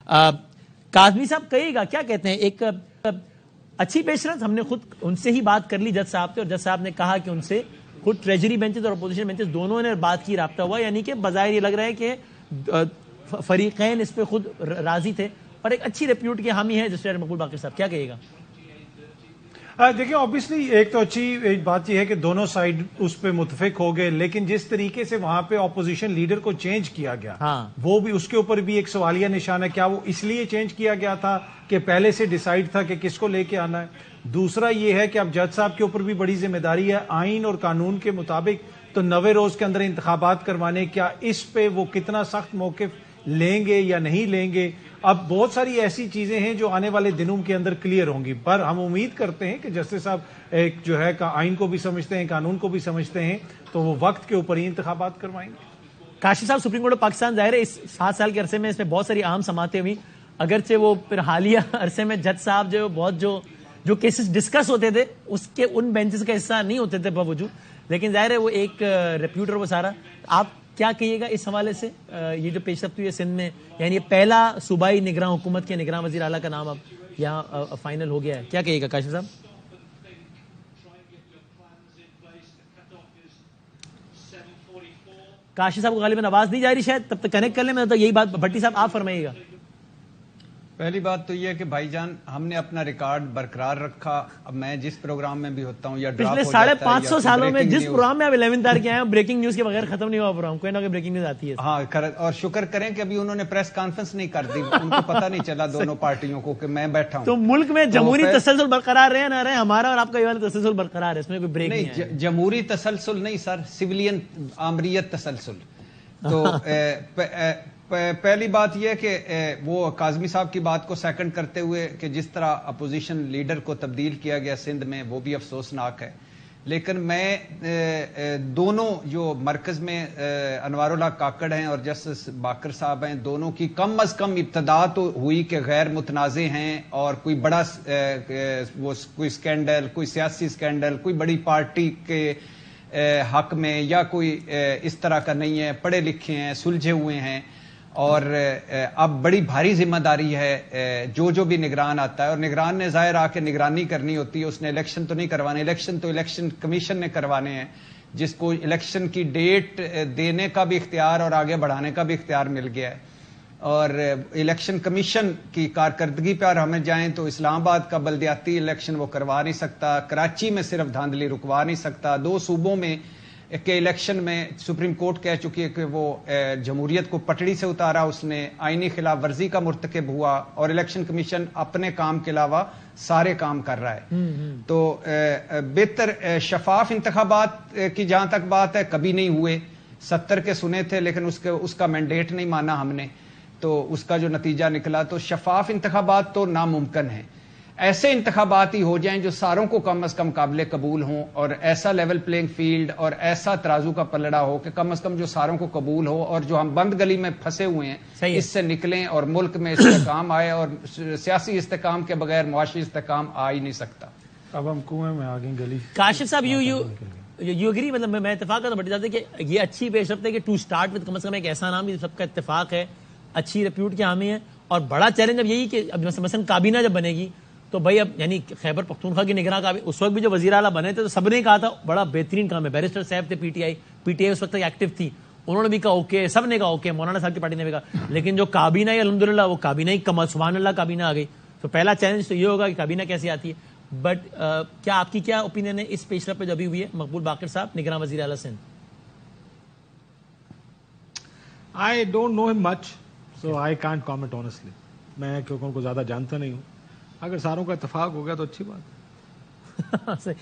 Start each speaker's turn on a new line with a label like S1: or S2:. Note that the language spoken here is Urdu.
S1: کاظمی صاحب کہیے گا کیا کہتے ہیں؟ ایک اچھی پیشرفت ہم نے خود ان سے ہی بات کر لی جج صاحب سے، اور جج صاحب نے کہا کہ ان سے خود ٹریجری بینچز اور اپوزیشن بینچز دونوں نے بات کی، رابطہ ہوا، یعنی کہ بظاہر یہ لگ رہا ہے کہ فریقین اس پہ خود راضی تھے اور ایک اچھی ریپیوٹ کے حامی ہے جسٹس مقبول باقر صاحب. کیا کہیے گا؟
S2: دیکھیں آبویسلی ایک تو اچھی بات یہ ہے کہ دونوں سائیڈ اس پہ متفق ہو گئے، لیکن جس طریقے سے وہاں پہ اپوزیشن لیڈر کو چینج کیا گیا وہ بھی اس کے اوپر بھی ایک سوالیہ نشان ہے. کیا وہ اس لیے چینج کیا گیا تھا کہ پہلے سے ڈیسائیڈ تھا کہ کس کو لے کے آنا ہے؟ دوسرا یہ ہے کہ اب جج صاحب کے اوپر بھی بڑی ذمہ داری ہے. آئین اور قانون کے مطابق تو 90 روز کے اندر انتخابات کروانے، کیا اس پہ وہ کتنا سخت موقف لیں گے یا نہیں لیں گے؟ اب بہت ساری ایسی چیزیں ہیں جو آنے والے دنوں کے اندر کلیئر ہوں گی، پر ہم امید کرتے ہیں کہ جسٹس صاحب ایک جو ہے آئین کو بھی سمجھتے ہیں، قانون کو بھی سمجھتے ہیں، تو وہ وقت کے اوپر ہی انتخابات کروائیں گے.
S1: کاشف صاحب، سپریم کورٹ آف پاکستان ظاہر ہے اس 7 سال کے عرصے میں اس میں بہت ساری اہم سماعتیں ہوئی، اگرچہ وہ پھر حالیہ عرصے میں جج صاحب جو کیسز ڈسکس ہوتے تھے اس کے ان بینچز کا حصہ نہیں ہوتے تھے باوجود، لیکن ظاہر ہے وہ ایک ریپیوٹر وہ سارا. آپ کیا کہیے گا اس حوالے سے؟ یہ جو پیش رفت ہوئی ہے سندھ میں، یعنی یہ پہلا صوبائی نگراں حکومت کے نگراں وزیر اعلیٰ کا نام اب یہاں فائنل ہو گیا ہے، کیا کہیے گا کاشف صاحب؟ کاشف صاحب کو غالباً آواز نہیں جا رہی، شاید تب تک کنیکٹ کر لیں. میں تو یہی بات بھٹی صاحب آپ فرمائیے گا.
S3: پہلی بات تو یہ کہ بھائی جان ہم نے اپنا ریکارڈ برقرار رکھا. اب میں جس پروگرام میں بھی ہوتا ہوں یا
S1: پچھلے 550 سالوں میں جس پروگرام میں آپ 11 تاریخ کے آئے ہیں بریکنگ نیوز کے بغیر ختم نہیں ہوا پروگرام، کوئی نہ کوئی بریکنگ نیوز آتی ہے.
S3: ہاں، اور شکر کریں کہ ابھی انہوں نے پریس کانفرنس نہیں کر دی، ان کو پتہ نہیں چلا دونوں پارٹیوں کو کہ میں بیٹھا ہوں.
S1: تو ملک میں جمہوری تسلسل برقرار رہے نہ رہے، ہمارا اور آپ کا یہ والا تسلسل برقرار ہے، اس میں کوئی بریک نہیں ہے.
S3: جمہوری تسلسل نہیں سر، سویلین آمریت تسلسل. تو پہلی بات یہ کہ وہ کاظمی صاحب کی بات کو سیکنڈ کرتے ہوئے کہ جس طرح اپوزیشن لیڈر کو تبدیل کیا گیا سندھ میں، وہ بھی افسوسناک ہے. لیکن میں دونوں جو مرکز میں انوار اللہ کاکڑ ہیں اور جسٹس باقر صاحب ہیں، دونوں کی کم از کم ابتدا تو ہوئی کہ غیر متنازع ہیں اور کوئی بڑا کوئی سکینڈل، کوئی سیاسی سکینڈل، کوئی بڑی پارٹی کے حق میں یا کوئی اس طرح کا نہیں ہے، پڑھے لکھے ہیں، سلجھے ہوئے ہیں. اور اب بڑی بھاری ذمہ داری ہے جو بھی نگران آتا ہے، اور نگران نے ظاہر آ کے نگرانی کرنی ہوتی ہے. اس نے الیکشن تو نہیں کروانے، الیکشن تو الیکشن کمیشن نے کروانے ہیں، جس کو الیکشن کی ڈیٹ دینے کا بھی اختیار اور آگے بڑھانے کا بھی اختیار مل گیا ہے. اور الیکشن کمیشن کی کارکردگی پر ہمیں جائیں تو اسلام آباد کا بلدیاتی الیکشن وہ کروا نہیں سکتا، کراچی میں صرف دھاندلی رکوا نہیں سکتا. 2 صوبوں میں کے الیکشن میں سپریم کورٹ کہہ چکی ہے کہ وہ جمہوریت کو پٹڑی سے اتارا، اس نے آئینی خلاف ورزی کا مرتکب ہوا، اور الیکشن کمیشن اپنے کام کے علاوہ سارے کام کر رہا ہے. تو بہتر شفاف انتخابات کی جہاں تک بات ہے، کبھی نہیں ہوئے. 70 کے سنے تھے لیکن اس کا مینڈیٹ نہیں مانا ہم نے، تو اس کا جو نتیجہ نکلا، تو شفاف انتخابات تو ناممکن ہیں. ایسے انتخابات ہی ہو جائیں جو ساروں کو کم از کم قابل قبول ہوں، اور ایسا لیول پلینگ فیلڈ اور ایسا ترازو کا پلڑا ہو کہ کم از کم جو ساروں کو قبول ہو، اور جو ہم بند گلی میں پھنسے ہوئے ہیں اس سے نکلیں اور ملک میں استحکام آئے. اور سیاسی استحکام کے بغیر معاشی استحکام آ ہی نہیں سکتا.
S2: اب ہم کنویں میں آگے گلی.
S1: کاشف صاحب یو اگری، مطلب میں اتفاق کرتا ہوں بٹی صاحب سے کہ یہ اچھی پیش رفت ہے کہ ٹو سٹارٹ وتھ کم از کم ایک ایسا نام سب کا اتفاق ہے، اچھی ریپیوٹ کے حامی ہے. اور بڑا چیلنج اب یہی کہ اب مثلا کابینہ جب بنے گی تو بھائی اب یعنی خیبر پختونخوا کی نگراں کا اس وقت بھی جو وزیر اعلیٰ بنے تھے تو سب نے کہا تھا بڑا بہترین کام ہے. بیرسٹر صاحب تھے پی ٹی آئی اس وقت تک ایکٹیو تھی، انہوں نے بھی کہا اوکے، سب نے کہا اوکے، مولانا صاحب کی پارٹی نے بھی کہا. لیکن جو کابینہ ہے الحمدللہ وہ کابینہ ہی کمال سبحان اللہ کابینہ آ گئی. تو پہلا چیلنج تو یہ ہوگا کہ کابینہ کیسے آتی ہے. بٹ کیا آپ کی کیا اوپینین ہے اس پیش رفت پہ جو ابھی ہوئی ہے مقبول باقر صاحب نگراں وزیر اعلیٰ Sindh?
S4: I don't know him much, so I can't comment honestly. میں کیونکہ ان کو زیادہ جانتا نہیں ہوں. اگر ساروں کا اتفاق ہو گیا تو اچھی بات ہے.